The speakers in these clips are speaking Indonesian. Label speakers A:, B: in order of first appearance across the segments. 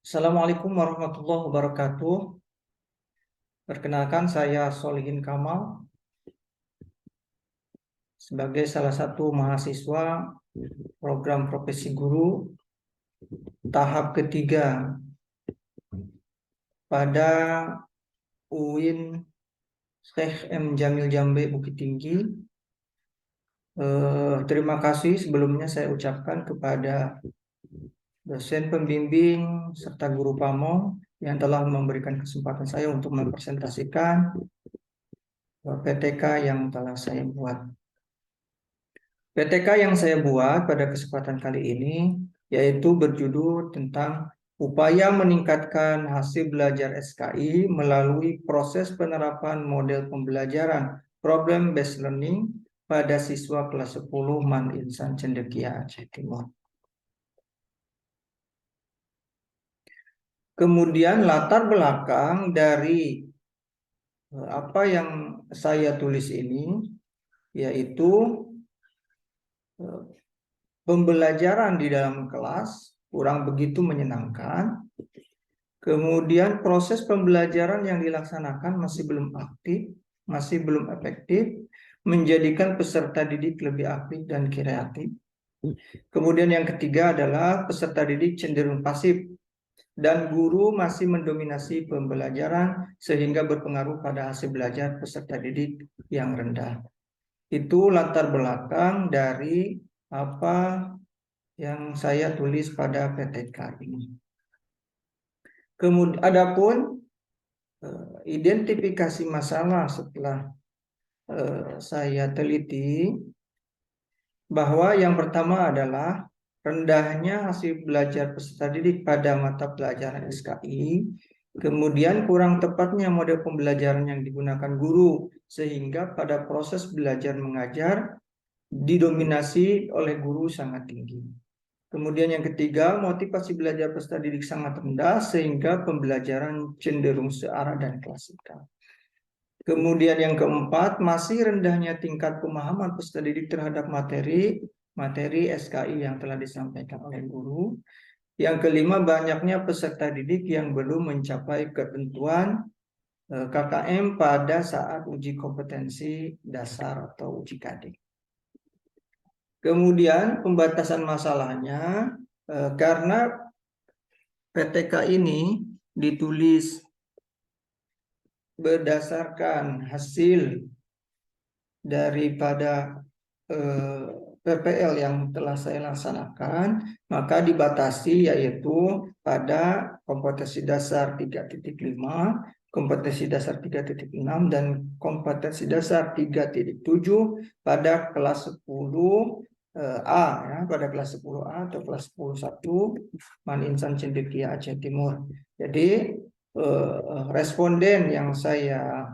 A: Assalamualaikum warahmatullahi wabarakatuh. Perkenalkan, saya Solihin Kamal sebagai salah satu mahasiswa program profesi guru tahap ketiga pada UIN Syekh M. Jamil Jambe Bukit Tinggi. Terima kasih sebelumnya saya ucapkan kepada dosen pembimbing serta guru PAMO yang telah memberikan kesempatan saya untuk mempresentasikan PTK yang telah saya buat. PTK yang saya buat pada kesempatan kali ini yaitu berjudul tentang upaya meningkatkan hasil belajar SKI melalui proses penerapan model pembelajaran problem based learning pada siswa kelas 10 Man Insan Cendekia Aceh Timur. Kemudian latar belakang dari apa yang saya tulis ini yaitu pembelajaran di dalam kelas kurang begitu menyenangkan. Kemudian proses pembelajaran yang dilaksanakan masih belum aktif, masih belum efektif, menjadikan peserta didik lebih aktif dan kreatif. Kemudian yang ketiga adalah peserta didik cenderung pasif dan guru masih mendominasi pembelajaran sehingga berpengaruh pada hasil belajar peserta didik yang rendah. Itu latar belakang dari apa yang saya tulis pada PTK ini. Kemudian adapun identifikasi masalah setelah saya teliti bahwa yang pertama adalah rendahnya hasil belajar peserta didik pada mata pelajaran SKI, kemudian kurang tepatnya model pembelajaran yang digunakan guru sehingga pada proses belajar mengajar didominasi oleh guru sangat tinggi. Kemudian yang ketiga, motivasi belajar peserta didik sangat rendah sehingga pembelajaran cenderung searah dan klasikal. Kemudian yang keempat, masih rendahnya tingkat pemahaman peserta didik terhadap materi SKI yang telah disampaikan oleh guru. Yang kelima, banyaknya peserta didik yang belum mencapai ketentuan KKM pada saat uji kompetensi dasar atau uji KD. Kemudian pembatasan masalahnya karena PTK ini ditulis berdasarkan hasil daripada PPL yang telah saya laksanakan, maka dibatasi yaitu pada kompetensi dasar 3.5, kompetensi dasar 3.6, dan kompetensi dasar 3.7 pada kelas 10 A, ya, pada kelas 10A atau kelas 10.1 Man Insan Cendekia Aceh Timur. Jadi responden yang saya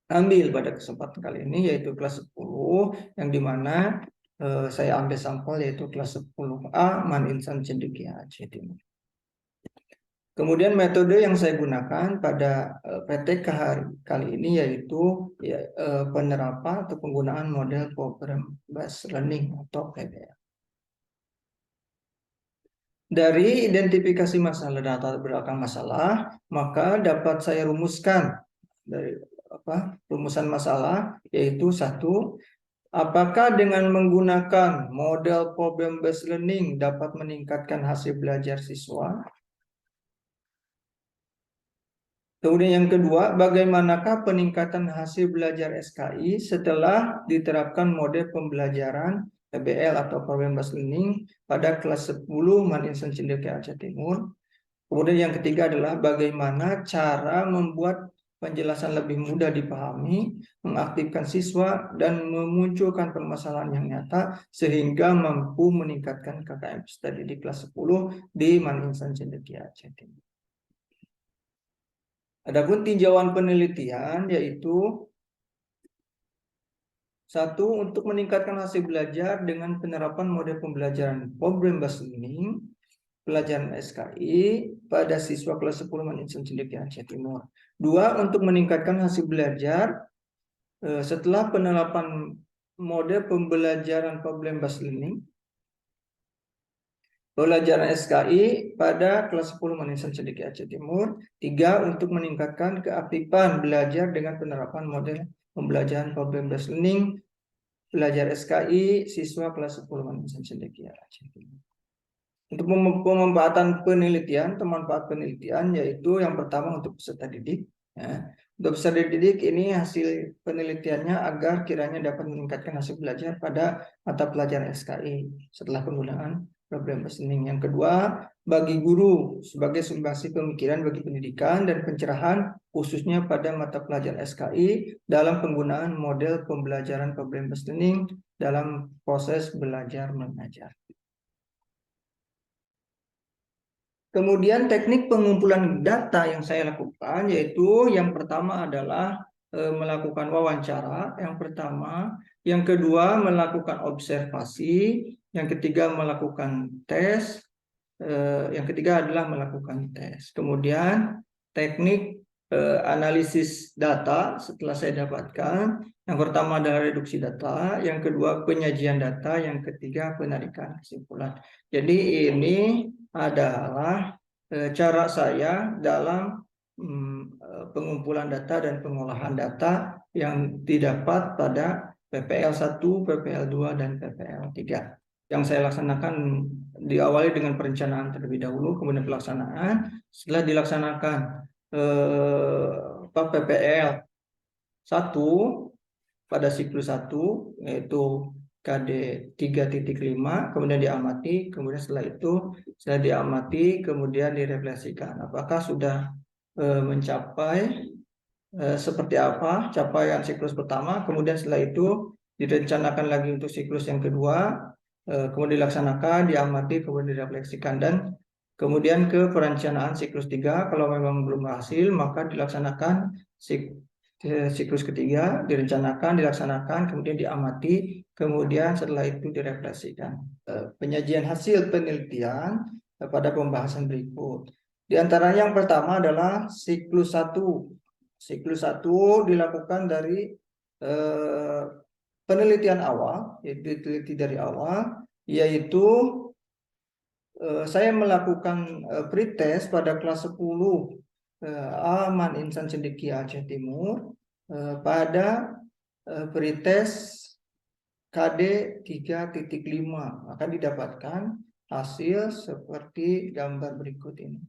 A: ambil pada kesempatan kali ini yaitu kelas 10 yang dimana saya ambil sampel yaitu kelas 10A Man Insan Cendekia Aceh Timur. Kemudian metode yang saya gunakan pada PTK kali ini yaitu penerapan atau penggunaan model program based learning atau PBL. Dari identifikasi masalah dan latar belakang masalah, maka dapat saya rumuskan dari rumusan masalah yaitu satu, apakah dengan menggunakan model problem based learning dapat meningkatkan hasil belajar siswa? Kemudian yang kedua, bagaimanakah peningkatan hasil belajar SKI setelah diterapkan model pembelajaran PBL atau problem based learning pada kelas 10 Man Insan Cendekia Aceh Timur? Kemudian yang ketiga adalah bagaimana cara membuat penjelasan lebih mudah dipahami, mengaktifkan siswa, dan memunculkan permasalahan yang nyata sehingga mampu meningkatkan KKM peserta didik kelas 10 di Man Insan Cendekia Aceh Timur. Adapun tinjauan penelitian yaitu satu, untuk meningkatkan hasil belajar dengan penerapan model pembelajaran problem based learning pelajaran SKI pada siswa kelas 10 Man Insan Cendekia Aceh Timur. Dua, untuk meningkatkan hasil belajar setelah penerapan model pembelajaran problem based learning pelajaran SKI pada kelas 10 Maninsan Cendekia Aceh Timur. 3. Untuk meningkatkan keaktifan belajar dengan penerapan model pembelajaran problem-based learning belajar SKI siswa kelas 10 Maninsan Cendekia Aceh Timur. Untuk pemanfaatan penelitian, manfaat penelitian yaitu yang pertama untuk peserta didik. Ya. Untuk peserta didik ini hasil penelitiannya agar kiranya dapat meningkatkan hasil belajar pada mata pelajaran SKI setelah penggunaan problem listening. Yang kedua, bagi guru sebagai sumbangsi pemikiran bagi pendidikan dan pencerahan khususnya pada mata pelajaran SKI dalam penggunaan model pembelajaran problem listening dalam proses belajar mengajar. Kemudian teknik pengumpulan data yang saya lakukan yaitu yang pertama adalah melakukan wawancara, yang pertama, yang kedua melakukan observasi, yang ketiga melakukan tes, yang ketiga adalah melakukan tes. Kemudian teknik analisis data setelah saya dapatkan, yang pertama adalah reduksi data, yang kedua penyajian data, yang ketiga penarikan kesimpulan. Jadi ini adalah cara saya dalam pengumpulan data dan pengolahan data yang didapat pada PPL 1, PPL 2, dan PPL 3. Yang saya laksanakan diawali dengan perencanaan terlebih dahulu, kemudian pelaksanaan. Setelah dilaksanakan PPL 1 pada siklus 1 yaitu KD 3.5, kemudian diamati, kemudian setelah diamati kemudian direfleksikan apakah sudah mencapai seperti apa capaian siklus pertama, kemudian setelah itu direncanakan lagi untuk siklus yang kedua, kemudian dilaksanakan, diamati, kemudian direfleksikan, dan kemudian ke perencanaan siklus 3. Kalau memang belum berhasil maka dilaksanakan siklus ketiga, direncanakan, dilaksanakan, kemudian diamati, kemudian setelah itu direfleksikan. Penyajian hasil penelitian pada pembahasan berikut. Di antaranya yang pertama adalah siklus 1. Siklus 1 dilakukan dari penelitian awal, yaitu diteliti dari awal, yaitu saya melakukan pretest pada kelas 10 Aman Insan Cendekia Aceh Timur pada pretest KD 3.5 akan didapatkan hasil seperti gambar berikut ini.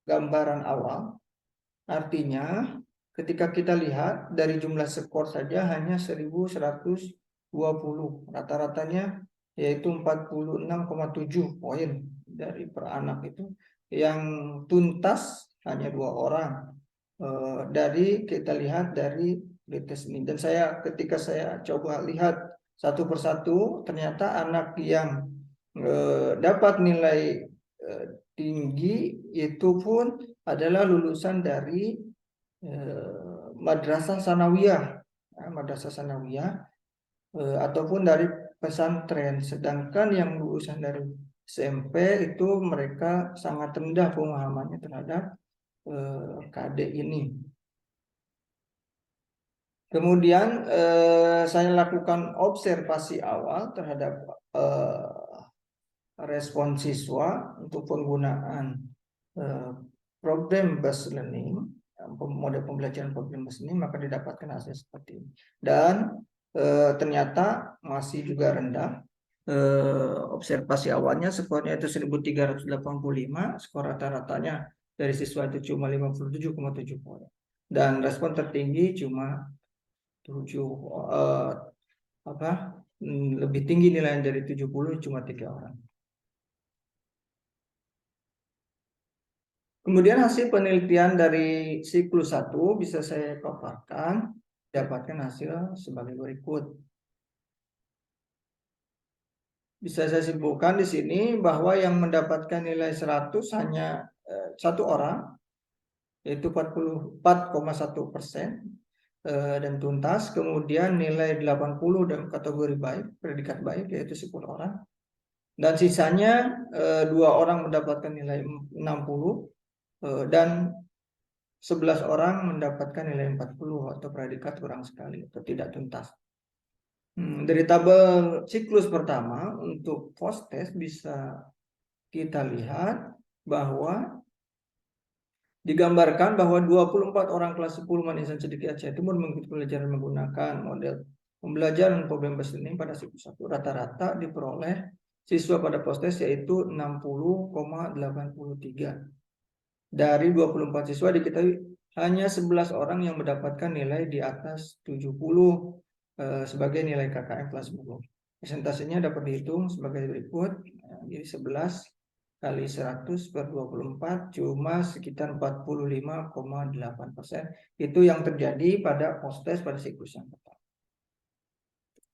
A: Gambaran awal artinya ketika kita lihat dari jumlah skor saja hanya 1120, rata-ratanya yaitu 46,7 poin dari per anak itu. Yang tuntas hanya 2 orang. Dari kita lihat dari pretest ini, dan ketika saya coba lihat satu persatu, ternyata anak yang dapat nilai tinggi itu pun adalah lulusan dari madrasah sanawiyah, ataupun dari pesantren. Sedangkan yang lulusan dari SMP itu mereka sangat rendah pemahamannya terhadap KD ini. Kemudian saya lakukan observasi awal terhadap respon siswa untuk penggunaan problem based learning, model pembelajaran problem based learning, maka didapatkan hasil seperti ini. Dan ternyata masih juga rendah. Observasi awalnya skornya itu 1385, skor rata-ratanya dari siswa itu cuma 57,7 poin. Dan respon tertinggi cuma 7 lebih tinggi nilai dari 70 cuma 3 orang. Kemudian hasil penelitian dari siklus 1 bisa saya paparkan, dapatkan hasil sebagai berikut. Bisa saya simpulkan di sini bahwa yang mendapatkan nilai 100 hanya 1 orang, yaitu 44,1%, dan tuntas. Kemudian nilai 80 dan kategori baik, predikat baik, yaitu 10 orang. Dan sisanya 2 orang mendapatkan nilai 60, dan 11 orang mendapatkan nilai 40 atau predikat kurang sekali atau tidak tuntas. Dari tabel siklus pertama untuk post test bisa kita lihat bahwa digambarkan bahwa 24 orang kelas 10 Manisan Cendekia Aceh Timur mengikuti pelajaran menggunakan model pembelajaran problem based learning pada siklus 1. Rata-rata diperoleh siswa pada post test yaitu 60,83. Dari 24 siswa diketahui hanya 11 orang yang mendapatkan nilai di atas 70 sebagai nilai KKM kelas 10. Persentasenya dapat dihitung sebagai berikut. Jadi 11 kali 100 per 24 cuma sekitar 45,8%. Itu yang terjadi pada post test pada siklus yang pertama.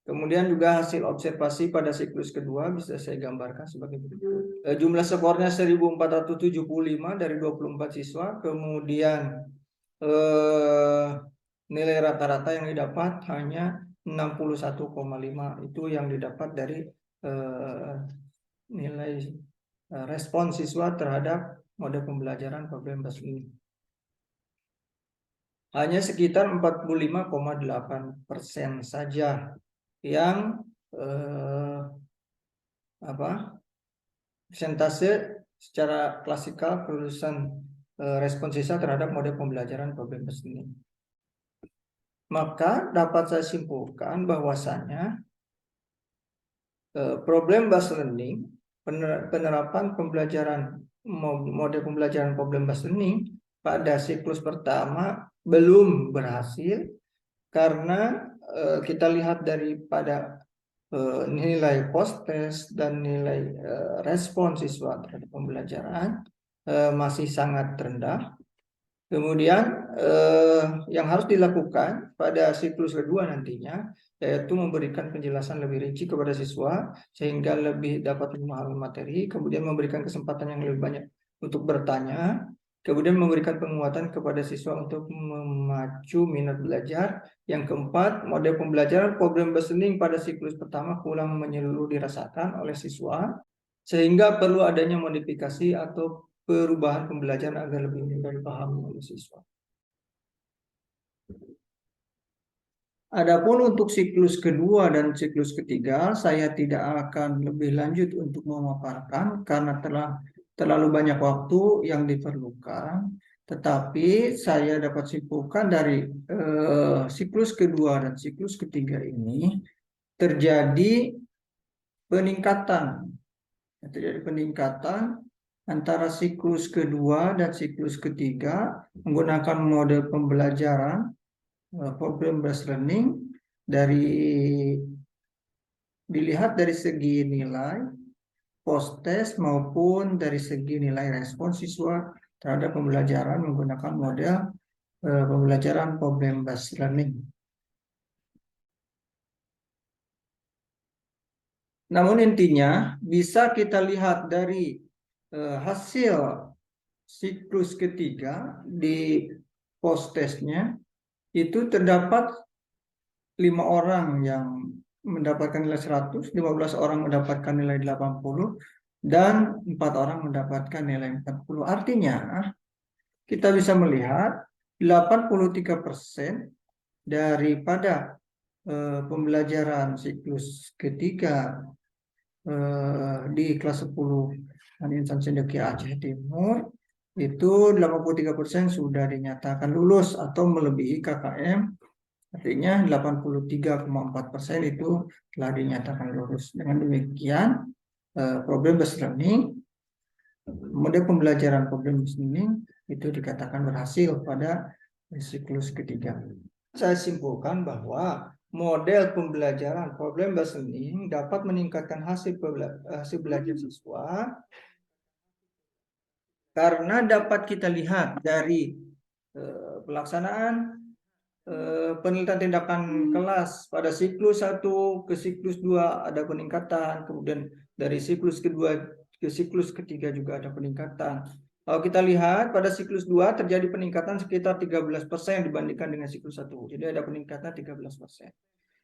A: Kemudian juga hasil observasi pada siklus kedua bisa saya gambarkan sebagai berikut. Jumlah skornya 1475 dari 24 siswa. Kemudian nilai rata-rata yang didapat hanya 61,5. Itu yang didapat dari nilai respon siswa terhadap mode pembelajaran problem based learning. Hanya sekitar 45,8% saja yang persentase secara klasikal kelulusan respon siswa terhadap mode pembelajaran problem based learning. Maka dapat saya simpulkan bahwasanya problem based learning, penerapan pembelajaran mode pembelajaran problem based learning pada siklus pertama belum berhasil karena kita lihat daripada nilai post test dan nilai respon siswa terhadap pembelajaran masih sangat rendah. Kemudian yang harus dilakukan pada siklus kedua nantinya yaitu memberikan penjelasan lebih rinci kepada siswa sehingga lebih dapat memahami materi, kemudian memberikan kesempatan yang lebih banyak untuk bertanya, kemudian memberikan penguatan kepada siswa untuk memacu minat belajar. Yang keempat, model pembelajaran problem based learning pada siklus pertama kurang menyeluruh dirasakan oleh siswa, sehingga perlu adanya modifikasi atau perubahan pembelajaran agar lebih mudah dipahami oleh siswa. Adapun untuk siklus kedua dan siklus ketiga, saya tidak akan lebih lanjut untuk memaparkan karena terlalu banyak waktu yang diperlukan. Tetapi saya dapat simpulkan dari siklus kedua dan siklus ketiga ini terjadi peningkatan. Antara siklus kedua dan siklus ketiga menggunakan model pembelajaran problem based learning dilihat dari segi nilai post test maupun dari segi nilai respon siswa terhadap pembelajaran menggunakan model pembelajaran problem based learning. Namun intinya bisa kita lihat dari hasil siklus ketiga di post testnya itu terdapat 5 orang yang mendapatkan nilai 100, 15 orang mendapatkan nilai 80, dan 4 orang mendapatkan nilai 40. Artinya kita bisa melihat 83% daripada pembelajaran siklus ketiga di kelas 10 Insan Cendekia Aceh Timur itu 83% sudah dinyatakan lulus atau melebihi KKM. Artinya 83,4% itu telah dinyatakan lulus. Dengan demikian problem based learning, model pembelajaran problem based learning itu dikatakan berhasil pada siklus ketiga. Saya simpulkan bahwa model pembelajaran problem based learning dapat meningkatkan hasil belajar siswa karena dapat kita lihat dari pelaksanaan penelitian tindakan kelas pada siklus 1 ke siklus 2 ada peningkatan, kemudian dari siklus kedua ke siklus ketiga juga ada peningkatan. Kalau kita lihat pada siklus 2 terjadi peningkatan sekitar 13% dibandingkan dengan siklus 1. Jadi ada peningkatan 13%.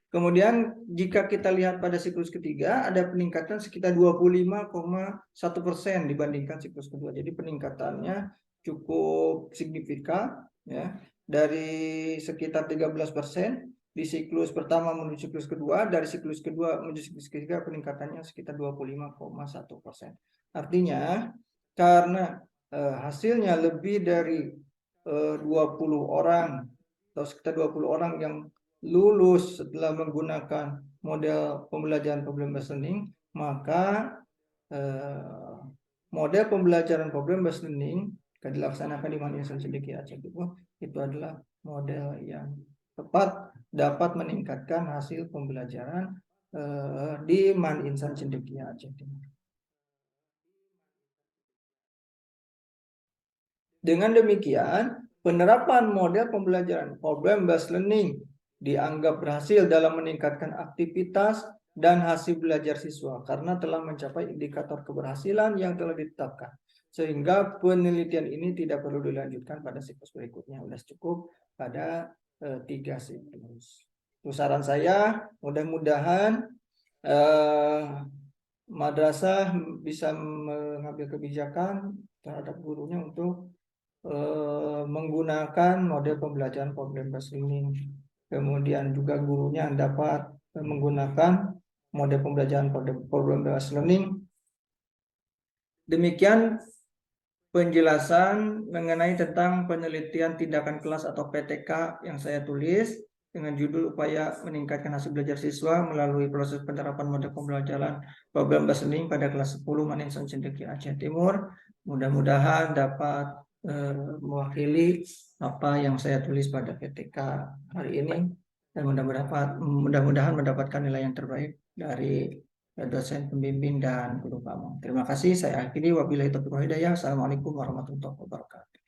A: Kemudian jika kita lihat pada siklus ketiga ada peningkatan sekitar 25,1% dibandingkan siklus kedua. Jadi peningkatannya cukup signifikan ya. Dari sekitar 13% di siklus pertama menuju siklus kedua, dari siklus kedua menuju siklus ketiga peningkatannya sekitar 25,1%. Artinya karena hasilnya lebih dari 20 orang atau sekitar 20 orang yang lulus setelah menggunakan model pembelajaran problem based learning, maka model pembelajaran problem based learning yang dilaksanakan di Mandinsan Cendekia Aceh itu adalah model yang tepat dapat meningkatkan hasil pembelajaran di Mandinsan Cendekia Aceh Timur. Dengan demikian, penerapan model pembelajaran problem based learning dianggap berhasil dalam meningkatkan aktivitas dan hasil belajar siswa karena telah mencapai indikator keberhasilan yang telah ditetapkan. Sehingga penelitian ini tidak perlu dilanjutkan pada siklus berikutnya. Sudah cukup pada 3 siklus. Itu saran saya, mudah-mudahan madrasah bisa mengambil kebijakan terhadap gurunya untuk menggunakan model pembelajaran problem based learning. Kemudian juga gurunya dapat menggunakan model pembelajaran problem based learning. Demikian penjelasan mengenai tentang penelitian tindakan kelas atau PTK yang saya tulis dengan judul upaya meningkatkan hasil belajar siswa melalui proses penerapan model pembelajaran problem based learning pada kelas 10 Mandinsan Cendekia Aceh Timur. Mudah-mudahan dapat mewakili apa yang saya tulis pada PTK hari ini dan mudah-mudahan mendapatkan nilai yang terbaik dari dosen pembimbing dan guru kamu. Terima kasih. Saya akhiri. Wabillahi taufiq wal hidayah. Assalamualaikum warahmatullahi wabarakatuh.